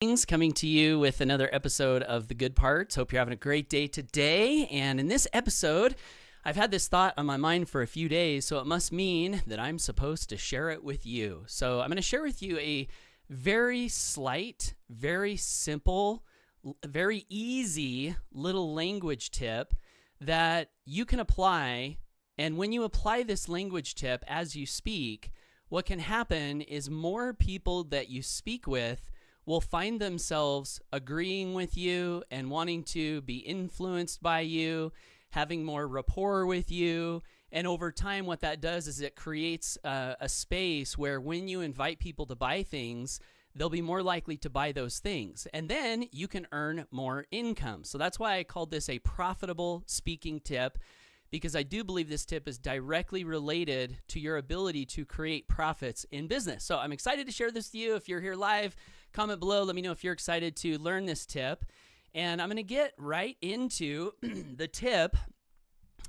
Hutchings coming to you with another episode of The Good Parts. Hope you're having a great day today. And in this episode, I've had this thought on my mind for a few days, so it must mean that I'm supposed to share it with you. So I'm going to share with you a very slight, very simple, very easy little language tip that you can apply. And when you apply this language tip as you speak, what can happen is more people that you speak with will find themselves agreeing with you and wanting to be influenced by you, having more rapport with you. And over time, what that does is it creates a space where when you invite people to buy things, they'll be more likely to buy those things. And then you can earn more income. So that's why I called this a profitable speaking tip, because I do believe this tip is directly related to your ability to create profits in business. So I'm excited to share this with you. If you're here live, comment below. Let me know if you're excited to learn this tip. And I'm going to get right into the tip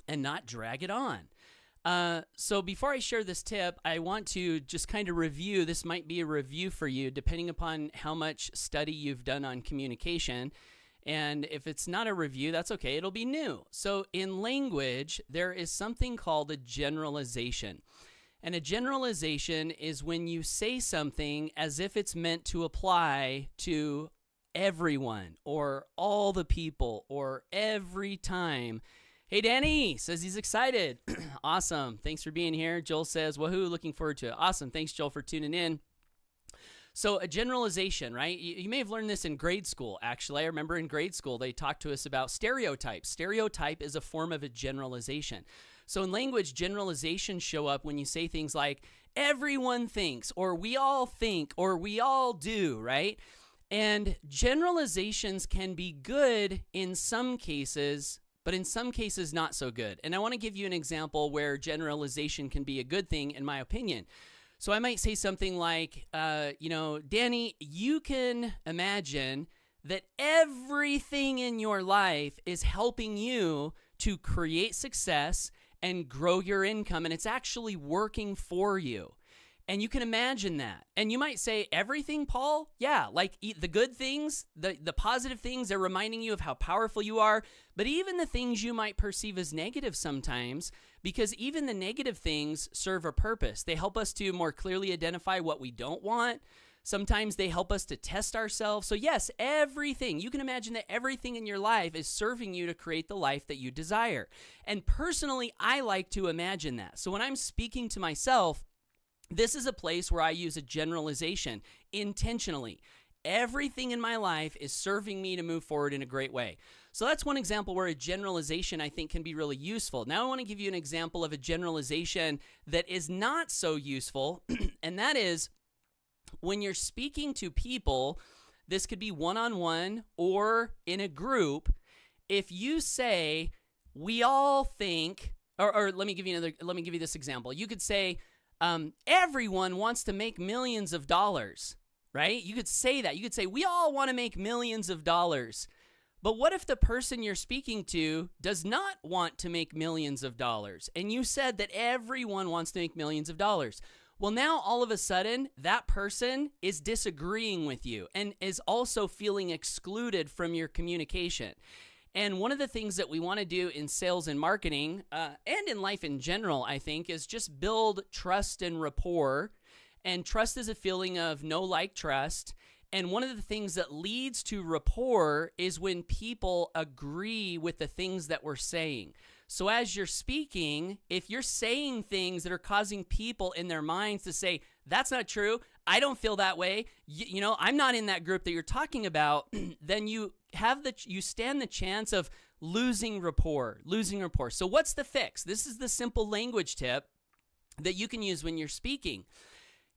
and not drag it on. So before I share this tip, I want to just kind of review. This might be a review for you, depending upon how much study you've done on communication. And if it's not a review, that's okay. It'll be new. So in language, there is something called a generalization. And a generalization is when you say something as if it's meant to apply to everyone or all the people or every time. Hey, Danny says he's excited. Awesome. Thanks for being here. Joel says, woohoo, looking forward to it. Awesome. Thanks, Joel, for tuning in. So a generalization, right? You may have learned this in grade school, actually. I remember in grade school, they talked to us about stereotypes. Stereotype is a form of a generalization. So in language, generalizations show up when you say things like, everyone thinks, or we all think, or we all do, right? And generalizations can be good in some cases, but in some cases not so good. And I want to give you an example where generalization can be a good thing, in my opinion. So I might say something like, Danny, you can imagine that everything in your life is helping you to create success and grow your income, and it's actually working for you. And you can imagine that. And you might say, everything, Paul? Yeah, like the good things, the positive things, they're reminding you of how powerful you are. But even the things you might perceive as negative sometimes, because even the negative things serve a purpose. They help us to more clearly identify what we don't want. Sometimes they help us to test ourselves. So yes, everything. You can imagine that everything in your life is serving you to create the life that you desire. And personally, I like to imagine that. So when I'm speaking to myself, this is a place where I use a generalization intentionally. Everything in my life is serving me to move forward in a great way. So that's one example where a generalization I think can be really useful. Now I want to give you an example of a generalization that is not so useful, and that is when you're speaking to people. This could be one-on-one or in a group. If you say, we all think, or let me give you this example. You could say, everyone wants to make millions of dollars, right? You could say that. You could say, we all want to make millions of dollars. But what if the person you're speaking to does not want to make millions of dollars? And you said that everyone wants to make millions of dollars. Well, now all of a sudden, that person is disagreeing with you and is also feeling excluded from your communication. And one of the things that we want to do in sales and marketing and in life in general, I think, is just build trust and rapport. And trust is a feeling of know, like, trust. And one of the things that leads to rapport is when people agree with the things that we're saying. So as you're speaking, if you're saying things that are causing people in their minds to say, that's not true, I don't feel that way, I'm not in that group that you're talking about, then you stand the chance of losing rapport. So what's the fix? This is the simple language tip that you can use when you're speaking.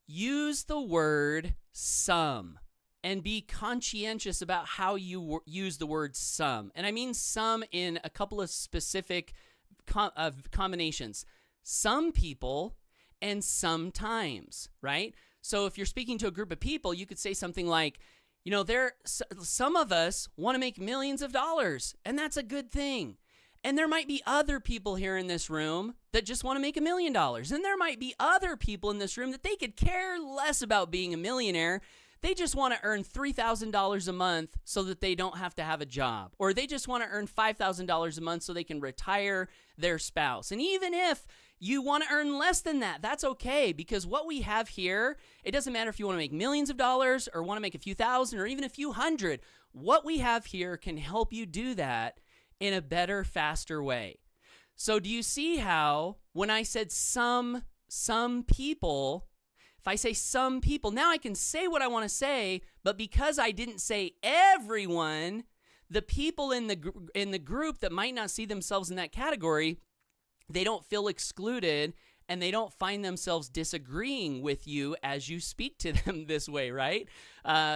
Use the word some and be conscientious about how you use the word some. And I mean some in a couple of specific combinations. Some people and sometimes, right? So if you're speaking to a group of people, you could say something like, some of us want to make millions of dollars, and that's a good thing. And there might be other people here in this room that just want to make $1 million. And there might be other people in this room that they could care less about being a millionaire. they just want to earn $3,000 a month so that they don't have to have a job, or they just want to earn $5,000 a month so they can retire their spouse. And even if you want to earn less than that, that's okay, because what we have here, it doesn't matter if you want to make millions of dollars or want to make a few thousand or even a few hundred. What we have here can help you do that in a better, faster way. So do you see how when I said some people, if I say some people, now I can say what I want to say, but because I didn't say everyone, the people in the group that might not see themselves in that category, they don't feel excluded and they don't find themselves disagreeing with you as you speak to them this way, right?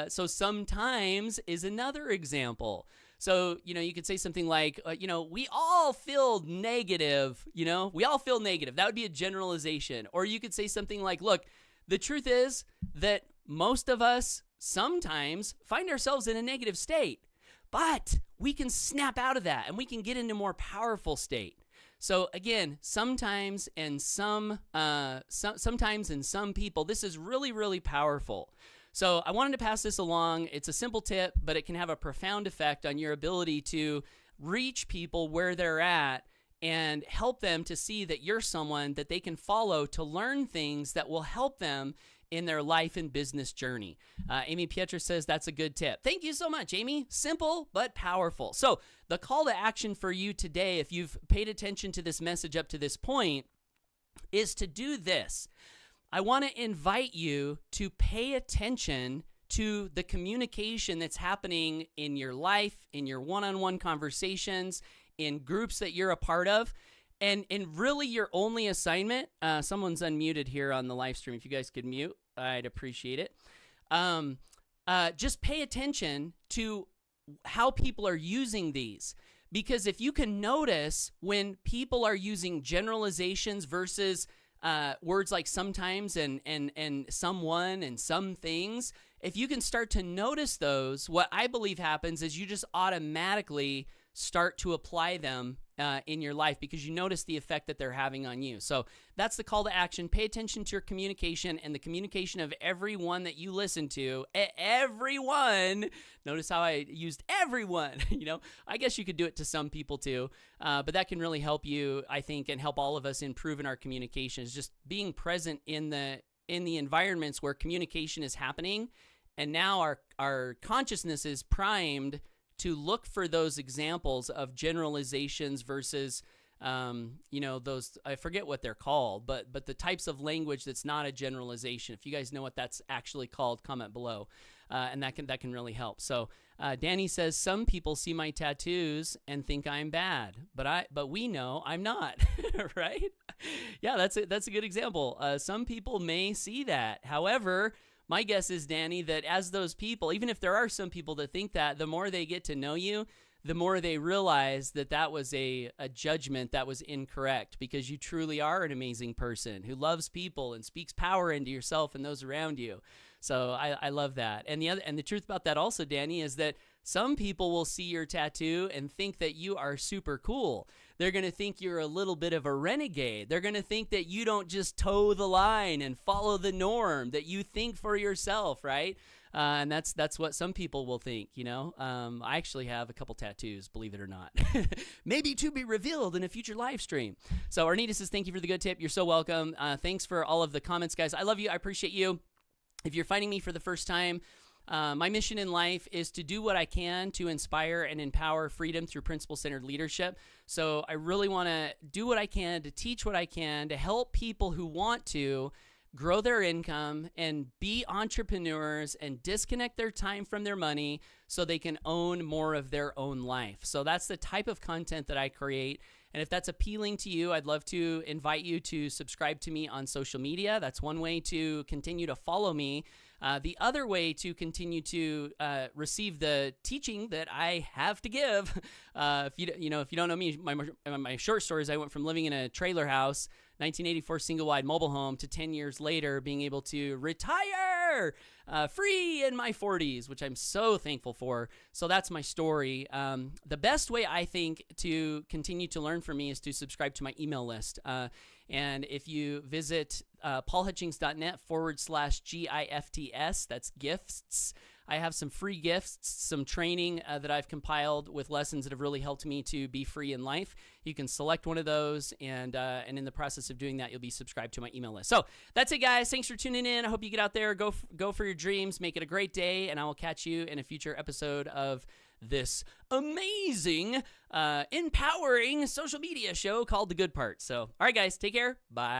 So sometimes is another example. So, you could say something like, we all feel negative, we all feel negative. That would be a generalization. Or you could say something like, look, the truth is that most of us sometimes find ourselves in a negative state, but we can snap out of that and we can get into a more powerful state. So again, sometimes and some people, this is really, really powerful. So I wanted to pass this along. It's a simple tip, but it can have a profound effect on your ability to reach people where they're at and help them to see that you're someone that they can follow to learn things that will help them in their life and business journey. Amy Pietra says that's a good tip. Thank you so much, Amy. Simple, but powerful. So the call to action for you today, if you've paid attention to this message up to this point, is to do this. I want to invite you to pay attention to the communication that's happening in your life, in your one-on-one conversations, in groups that you're a part of. And really your only assignment, someone's unmuted here on the live stream. If you guys could mute, I'd appreciate it. Just pay attention to how people are using these. Because if you can notice when people are using generalizations versus words like sometimes and someone and some things, if you can start to notice those, what I believe happens is you just automatically start to apply them in your life because you notice the effect that they're having on you. So that's the call to action. Pay attention to your communication and the communication of everyone that you listen to. Everyone. Notice how I used everyone. I guess you could do it to some people too, but that can really help you, I think, and help all of us improve in our communication. Is just being present in the environments where communication is happening, and now our consciousness is primed to look for those examples of generalizations versus, those, I forget what they're called, but the types of language that's not a generalization. If you guys know what that's actually called, comment below, and that can really help. So Danny says, some people see my tattoos and think I'm bad, but we know I'm not, right? Yeah, that's a good example. Some people may see that. However, my guess is, Danny, that as those people, even if there are some people that think that, the more they get to know you, the more they realize that that was a judgment that was incorrect, because you truly are an amazing person who loves people and speaks power into yourself and those around you. So I love that. And the truth about that also, Danny, is that some people will see your tattoo and think that you are super cool. They're going to think you're a little bit of a renegade. They're going to think that you don't just toe the line and follow the norm, that you think for yourself, right? And that's what some people will think, I actually have a couple tattoos, believe it or not. Maybe to be revealed in a future live stream. So Arnita says, thank you for the good tip. You're so welcome. Thanks for all of the comments, guys. I love you. I appreciate you. If you're finding me for the first time, my mission in life is to do what I can to inspire and empower freedom through principle-centered leadership. So I really want to do what I can to teach what I can to help people who want to grow their income and be entrepreneurs and disconnect their time from their money so they can own more of their own life. So that's the type of content that I create. And if that's appealing to you, I'd love to invite you to subscribe to me on social media. That's one way to continue to follow me. The other way to continue to receive the teaching that I have to give, if you don't know me, my short story is I went from living in a trailer house, 1984 single-wide mobile home, to 10 years later being able to retire free in my 40s, which I'm so thankful for. So that's my story. The best way, I think, to continue to learn from me is to subscribe to my email list. And if you visit paulhutchings.net/GIFTS. That's gifts. I have some free gifts, some training that I've compiled with lessons that have really helped me to be free in life. You can select one of those, and in the process of doing that, you'll be subscribed to my email list. So that's it, guys. Thanks for tuning in. I hope you get out there, go for your dreams, make it a great day, and I will catch you in a future episode of this amazing, empowering social media show called The Good Part. So, all right, guys, take care. Bye.